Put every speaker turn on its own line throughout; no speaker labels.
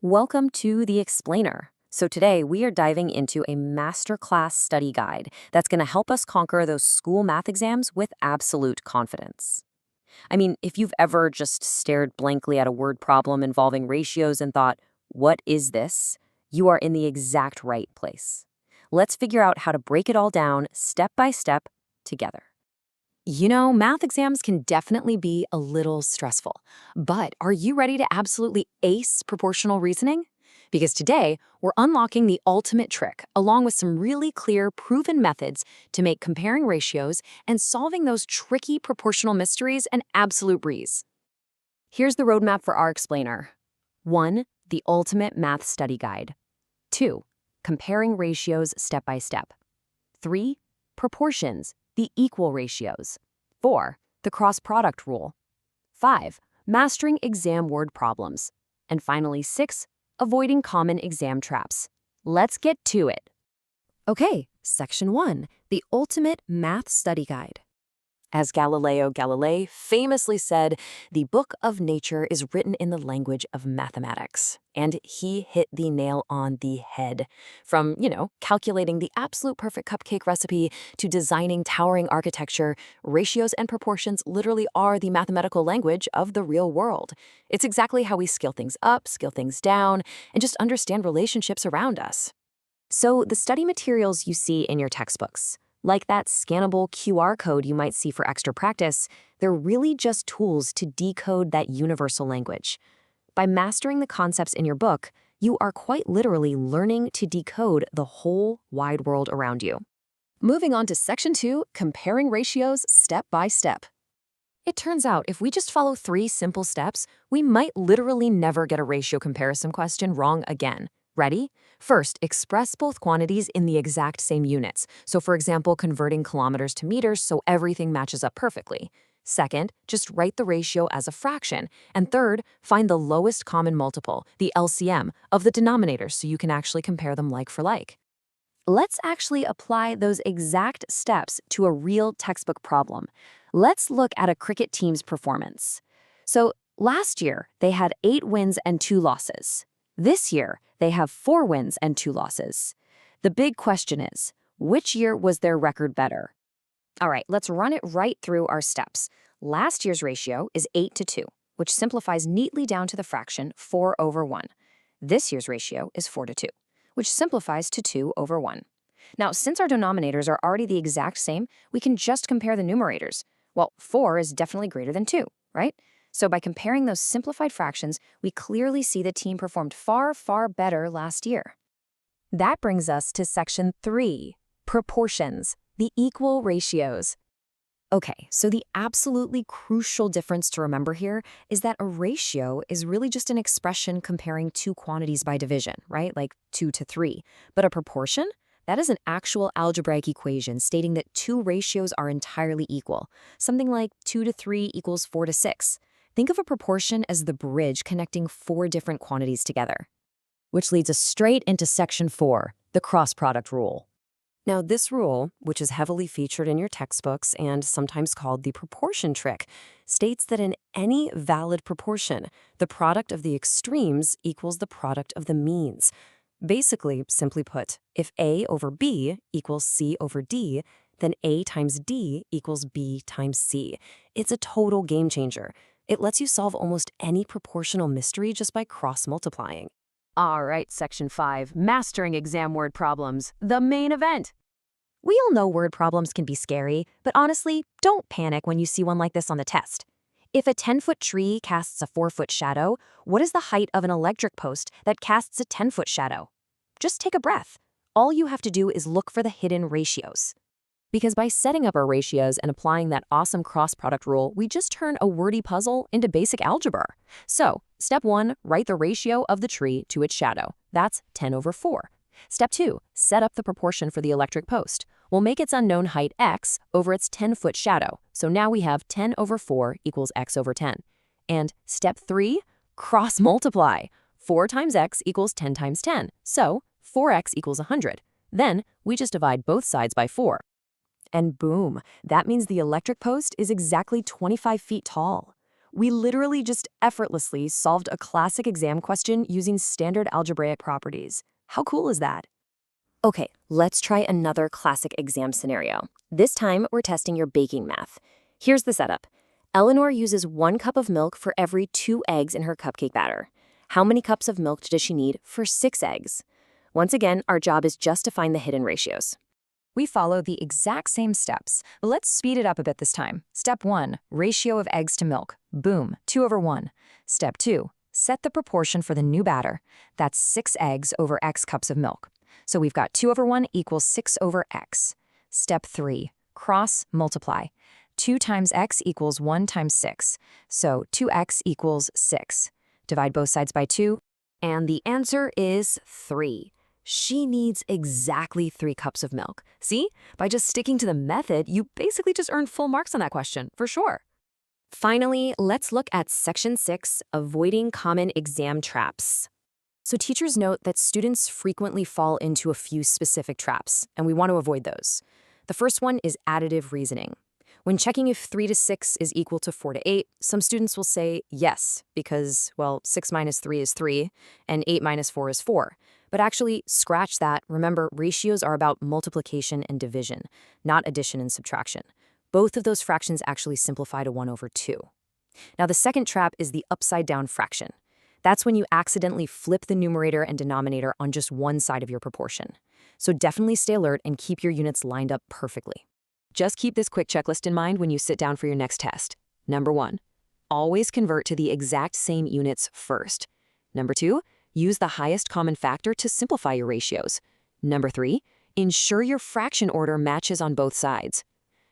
Welcome to The Explainer. So today we are diving into a masterclass study guide that's going to help us conquer those school math exams with absolute confidence. I mean, if you've ever just stared blankly at a word problem involving ratios and thought, what is this? You are in the exact right place. Let's figure out how to break it all down step by step together. You know, math exams can definitely be a little stressful, but are you ready to absolutely ace proportional reasoning? Because today, we're unlocking the ultimate trick, along with some really clear, proven methods to make comparing ratios and solving those tricky proportional mysteries an absolute breeze. Here's the roadmap for our explainer. 1. The ultimate math study guide. 2. Comparing ratios step by step. 3. Proportions, the equal ratios. 4. The cross-product rule. 5. Mastering exam word problems. And finally, 6. Avoiding common exam traps. Let's get to it. Okay, Section 1, the ultimate math study guide. As Galileo Galilei famously said, the book of nature is written in the language of mathematics. And he hit the nail on the head. From, calculating the absolute perfect cupcake recipe to designing towering architecture, ratios and proportions literally are the mathematical language of the real world. It's exactly how we scale things up, scale things down, and just understand relationships around us. So the study materials you see in your textbooks, like that scannable QR code you might see for extra practice, they're really just tools to decode that universal language. By mastering the concepts in your book, you are quite literally learning to decode the whole wide world around you. Moving on to Section 2, comparing ratios step by step. It turns out if we just follow 3 simple steps, we might literally never get a ratio comparison question wrong again. Ready? First, express both quantities in the exact same units. So for example, converting kilometers to meters so everything matches up perfectly. Second, just write the ratio as a fraction. And third, find the lowest common multiple, the LCM, of the denominators so you can actually compare them like for like. Let's actually apply those exact steps to a real textbook problem. Let's look at a cricket team's performance. So last year, they had 8 wins and 2 losses. This year, they have 4 wins and 2 losses. The big question is, which year was their record better? All right, let's run it right through our steps. Last year's ratio is 8:2, which simplifies neatly down to the fraction 4/1. This year's ratio is 4:2, which simplifies to 2/1. Now, since our denominators are already the exact same, we can just compare the numerators. Well, 4 is definitely greater than 2, right? So by comparing those simplified fractions, we clearly see the team performed far, far better last year. That brings us to Section 3, proportions, the equal ratios. Okay, so the absolutely crucial difference to remember here is that a ratio is really just an expression comparing 2 quantities by division, right? Like 2 to 3. But a proportion? That is an actual algebraic equation stating that 2 ratios are entirely equal. Something like 2 to 3 equals 4 to 6. Think of a proportion as the bridge connecting 4 different quantities together. Which leads us straight into Section 4, the cross-product rule. Now, this rule, which is heavily featured in your textbooks and sometimes called the proportion trick, states that in any valid proportion, the product of the extremes equals the product of the means. Basically, simply put, if A over B equals C over D, then A times D equals B times C. It's a total game changer. It lets you solve almost any proportional mystery just by cross-multiplying. All right, Section 5, mastering exam word problems, the main event. We all know word problems can be scary, but honestly, don't panic when you see one like this on the test. If a 10-foot tree casts a 4-foot shadow, what is the height of an electric post that casts a 10-foot shadow? Just take a breath. All you have to do is look for the hidden ratios. Because by setting up our ratios and applying that awesome cross-product rule, we just turn a wordy puzzle into basic algebra. So, step 1, write the ratio of the tree to its shadow. That's 10/4. Step 2, set up the proportion for the electric post. We'll make its unknown height x over its 10-foot shadow. So now we have 10/4 equals x/10. And step 3, cross-multiply. 4 times x equals 10 times 10. So 4x equals 100. Then we just divide both sides by 4. And boom, that means the electric post is exactly 25 feet tall. We literally just effortlessly solved a classic exam question using standard algebraic properties. How cool is that? Okay, let's try another classic exam scenario. This time, we're testing your baking math. Here's the setup. Eleanor uses 1 cup of milk for every 2 eggs in her cupcake batter. How many cups of milk does she need for 6 eggs? Once again, our job is just to find the hidden ratios.
We follow the exact same steps, but let's speed it up a bit this time. Step 1, ratio of eggs to milk. Boom, 2/1. Step 2, set the proportion for the new batter. That's 6 eggs over X cups of milk. So we've got 2/1 equals 6 over X. Step 3, cross multiply. 2 times X equals 1 times 6. So 2X equals 6. Divide both sides by 2.
And the answer is 3. She needs exactly 3 cups of milk. See? By just sticking to the method, you basically just earned full marks on that question, for sure. Finally, let's look at Section 6, Avoiding Common Exam Traps. So teachers note that students frequently fall into a few specific traps, and we want to avoid those. The first one is additive reasoning. When checking if 3 to 6 is equal to 4 to 8, some students will say yes, because, well, 6 minus 3 is 3, and 8 minus 4 is 4. But actually, scratch that. Remember, ratios are about multiplication and division, not addition and subtraction. Both of those fractions actually simplify to 1/2. Now, the second trap is the upside-down fraction. That's when you accidentally flip the numerator and denominator on just one side of your proportion. So definitely stay alert and keep your units lined up perfectly. Just keep this quick checklist in mind when you sit down for your next test. Number 1, always convert to the exact same units first. Number 2, use the highest common factor to simplify your ratios. Number 3, ensure your fraction order matches on both sides.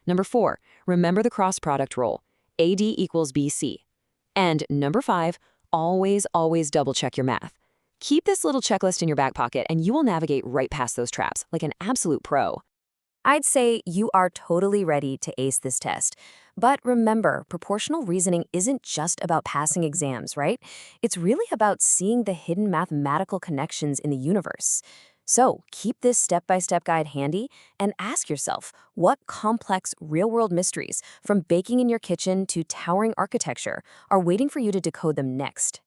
Number 4, remember the cross product rule, AD equals BC. And number 5, always double check your math. Keep this little checklist in your back pocket and you will navigate right past those traps like an absolute pro. I'd say you are totally ready to ace this test. But remember, proportional reasoning isn't just about passing exams, right? It's really about seeing the hidden mathematical connections in the universe. So keep this step-by-step guide handy and ask yourself, what complex real-world mysteries, from baking in your kitchen to towering architecture, are waiting for you to decode them next?